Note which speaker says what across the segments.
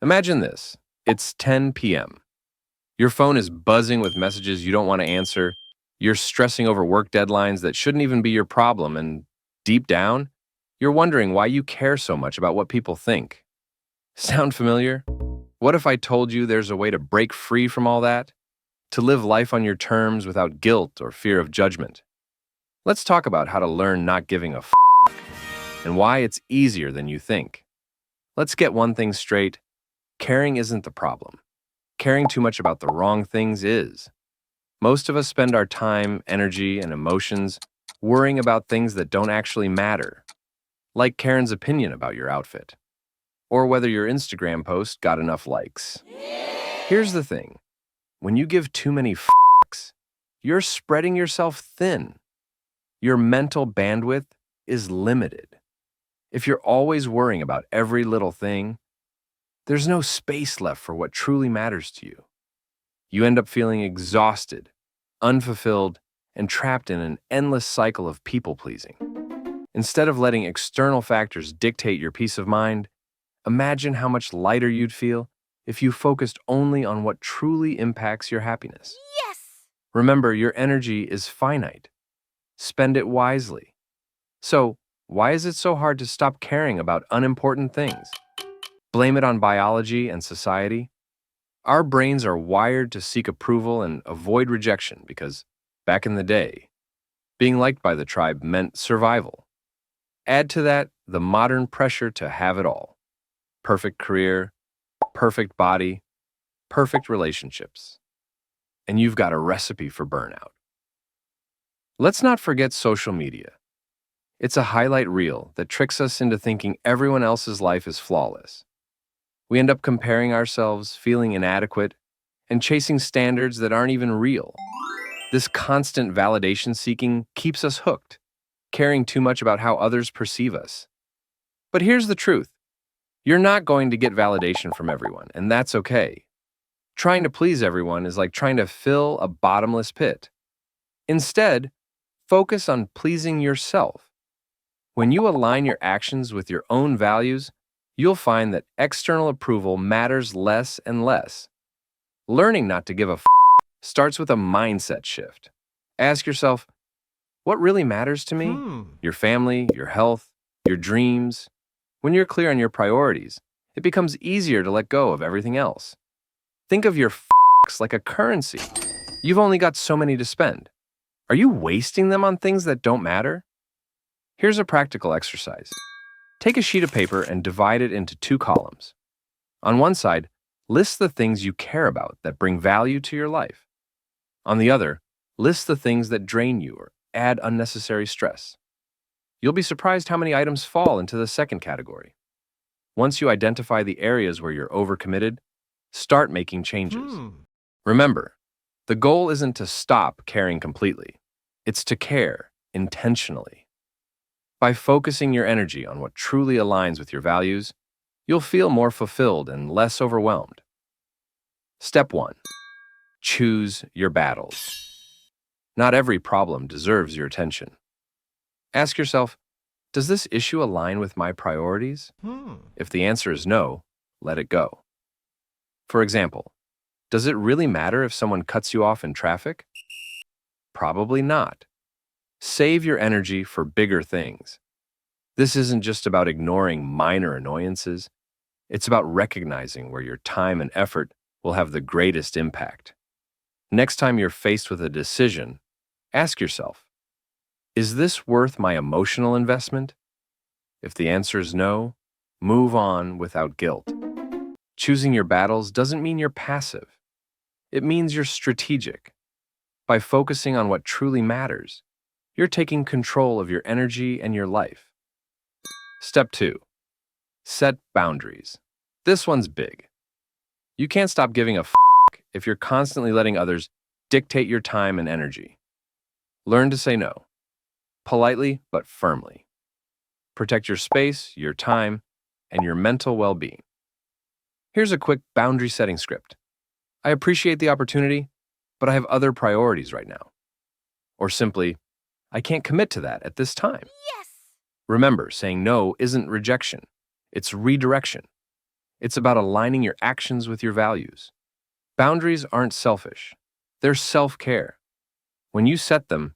Speaker 1: Imagine this. It's 10 p.m. Your phone is buzzing with messages you don't want to answer. You're stressing over work deadlines that shouldn't even be your problem, and deep down, you're wondering why you care so much about what people think. Sound familiar? What if I told you there's a way to break free from all that? To live life on your terms without guilt or fear of judgment? Let's talk about how to learn not giving a and why it's easier than you think. Let's get one thing straight. Caring isn't the problem. Caring too much about the wrong things is. Most of us spend our time, energy, and emotions worrying about things that don't actually matter, like Karen's opinion about your outfit, or whether your Instagram post got enough likes. Here's the thing. When you give too many you're spreading yourself thin. Your mental bandwidth is limited. If you're always worrying about every little thing, there's no space left for what truly matters to you. You end up feeling exhausted, unfulfilled, and trapped in an endless cycle of people-pleasing. Instead of letting external factors dictate your peace of mind, imagine how much lighter you'd feel if you focused only on what truly impacts your happiness.
Speaker 2: Yes!
Speaker 1: Remember, your energy is finite. Spend it wisely. So, why is it so hard to stop caring about unimportant things? Blame it on biology and society? Our brains are wired to seek approval and avoid rejection because, back in the day, being liked by the tribe meant survival. Add to that the modern pressure to have it all. Perfect career, perfect body, perfect relationships. And you've got a recipe for burnout. Let's not forget social media. It's a highlight reel that tricks us into thinking everyone else's life is flawless. We end up comparing ourselves, feeling inadequate, and chasing standards that aren't even real. This constant validation seeking keeps us hooked, caring too much about how others perceive us. But here's the truth. You're not going to get validation from everyone, and that's okay. Trying to please everyone is like trying to fill a bottomless pit. Instead, focus on pleasing yourself. When you align your actions with your own values, you'll find that external approval matters less and less. Learning not to give a starts with a mindset shift. Ask yourself, what really matters to me? Your family, your health, your dreams. When you're clear on your priorities, it becomes easier to let go of everything else. Think of your like a currency. You've only got so many to spend. Are you wasting them on things that don't matter? Here's a practical exercise. Take a sheet of paper and divide it into two columns. On one side, list the things you care about that bring value to your life. On the other, list the things that drain you or add unnecessary stress. You'll be surprised how many items fall into the second category. Once you identify the areas where you're overcommitted, start making changes. Remember, the goal isn't to stop caring completely. It's to care intentionally. By focusing your energy on what truly aligns with your values, you'll feel more fulfilled and less overwhelmed. Step 1. Choose your battles. Not every problem deserves your attention. Ask yourself, does this issue align with my priorities? If the answer is no, let it go. For example, does it really matter if someone cuts you off in traffic? Probably not. Save your energy for bigger things. This isn't just about ignoring minor annoyances. It's about recognizing where your time and effort will have the greatest impact. Next time you're faced with a decision, ask yourself, is this worth my emotional investment? If the answer is no, move on without guilt. Choosing your battles doesn't mean you're passive. It means you're strategic. By focusing on what truly matters, you're taking control of your energy and your life. Step 2. Set boundaries. This one's big. You can't stop giving a if you're constantly letting others dictate your time and energy. Learn to say no, politely but firmly. Protect your space, your time, and your mental well-being. Here's a quick boundary setting script. I appreciate the opportunity, but I have other priorities right now. Or simply, I can't commit to that at this time.
Speaker 2: Yes!
Speaker 1: Remember, saying no isn't rejection. It's redirection. It's about aligning your actions with your values. Boundaries aren't selfish, they're self-care. When you set them,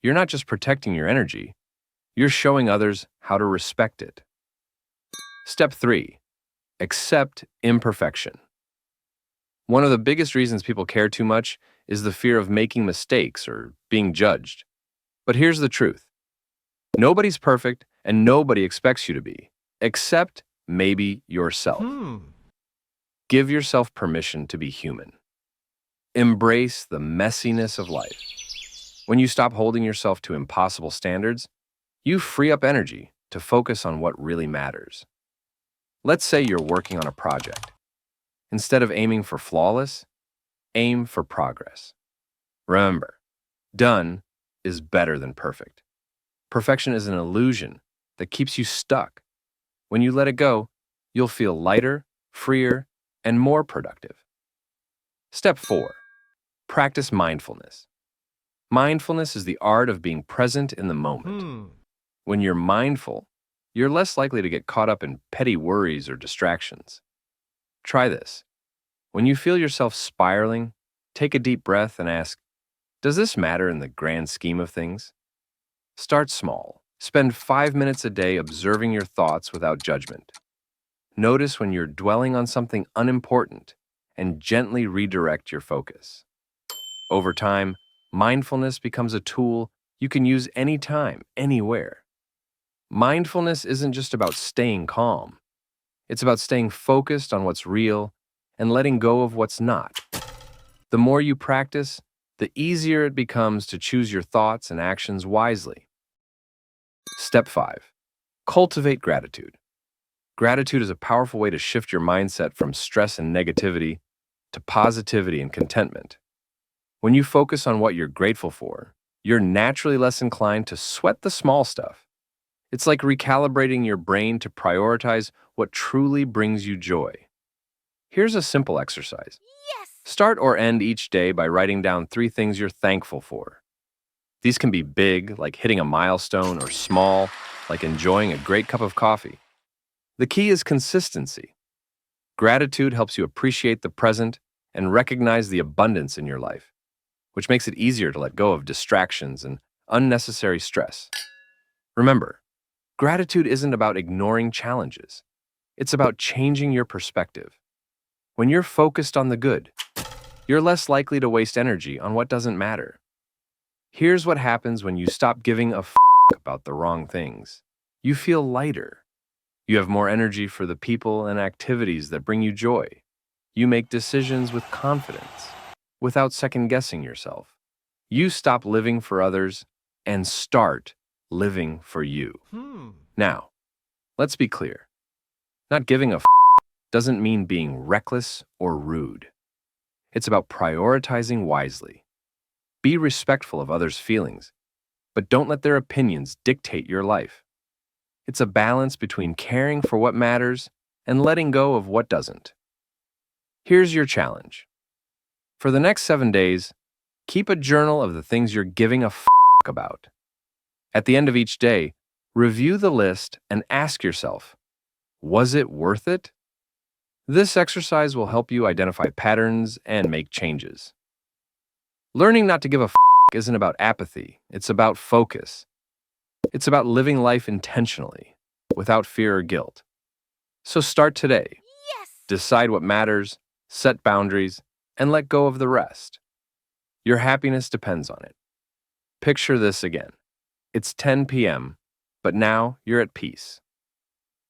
Speaker 1: you're not just protecting your energy, you're showing others how to respect it. Step 3. Accept imperfection. One of the biggest reasons people care too much is the fear of making mistakes or being judged. But here's the truth. Nobody's perfect and nobody expects you to be, except maybe yourself. Give yourself permission to be human. Embrace the messiness of life. When you stop holding yourself to impossible standards, you free up energy to focus on what really matters. Let's say you're working on a project. Instead of aiming for flawless, aim for progress. Remember, done is better than perfect. Perfection is an illusion that keeps you stuck. When you let it go, you'll feel lighter, freer, and more productive. Step 4. Practice mindfulness. Mindfulness is the art of being present in the moment. When you're mindful, you're less likely to get caught up in petty worries or distractions. Try this. When you feel yourself spiraling, take a deep breath and ask, does this matter in the grand scheme of things? Start small. Spend 5 minutes a day observing your thoughts without judgment. Notice when you're dwelling on something unimportant and gently redirect your focus. Over time, mindfulness becomes a tool you can use anytime, anywhere. Mindfulness isn't just about staying calm. It's about staying focused on what's real and letting go of what's not. The more you practice, the easier it becomes to choose your thoughts and actions wisely. Step 5. Cultivate gratitude. Gratitude is a powerful way to shift your mindset from stress and negativity to positivity and contentment. When you focus on what you're grateful for, you're naturally less inclined to sweat the small stuff. It's like recalibrating your brain to prioritize what truly brings you joy. Here's a simple exercise. Start or end each day by writing down 3 things you're thankful for. These can be big, like hitting a milestone, or small, like enjoying a great cup of coffee. The key is consistency. Gratitude helps you appreciate the present and recognize the abundance in your life, which makes it easier to let go of distractions and unnecessary stress. Remember, gratitude isn't about ignoring challenges. It's about changing your perspective. When you're focused on the good, you're less likely to waste energy on what doesn't matter. Here's what happens when you stop giving a about the wrong things. You feel lighter. You have more energy for the people and activities that bring you joy. You make decisions with confidence, without second-guessing yourself. You stop living for others and start living for you. Now, let's be clear. Not giving a doesn't mean being reckless or rude. It's about prioritizing wisely. Be respectful of others' feelings, but don't let their opinions dictate your life. It's a balance between caring for what matters and letting go of what doesn't. Here's your challenge. For the next 7 days, keep a journal of the things you're giving a about. At the end of each day, review the list and ask yourself, was it worth it? This exercise will help you identify patterns and make changes. Learning not to give a isn't about apathy, it's about focus. It's about living life intentionally, without fear or guilt. So start today. Decide what matters, set boundaries, and let go of the rest. Your happiness depends on it. Picture this again. It's 10 p.m., but now you're at peace.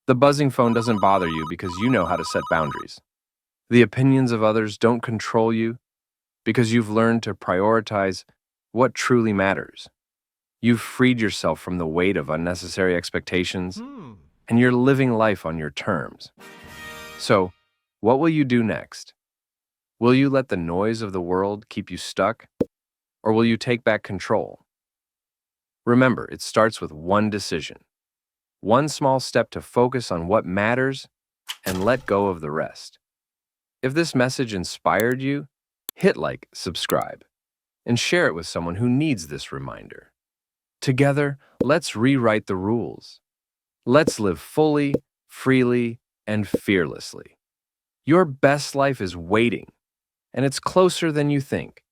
Speaker 1: The buzzing phone doesn't bother you because you know how to set boundaries. The opinions of others don't control you because you've learned to prioritize what truly matters. You've freed yourself from the weight of unnecessary expectations, and you're living life on your terms. So, what will you do next? Will you let the noise of the world keep you stuck, or will you take back control? Remember, it starts with one decision. One small step to focus on what matters and let go of the rest. If this message inspired you, hit like, subscribe, and share it with someone who needs this reminder. Together, let's rewrite the rules. Let's live fully, freely, and fearlessly. Your best life is waiting, and it's closer than you think.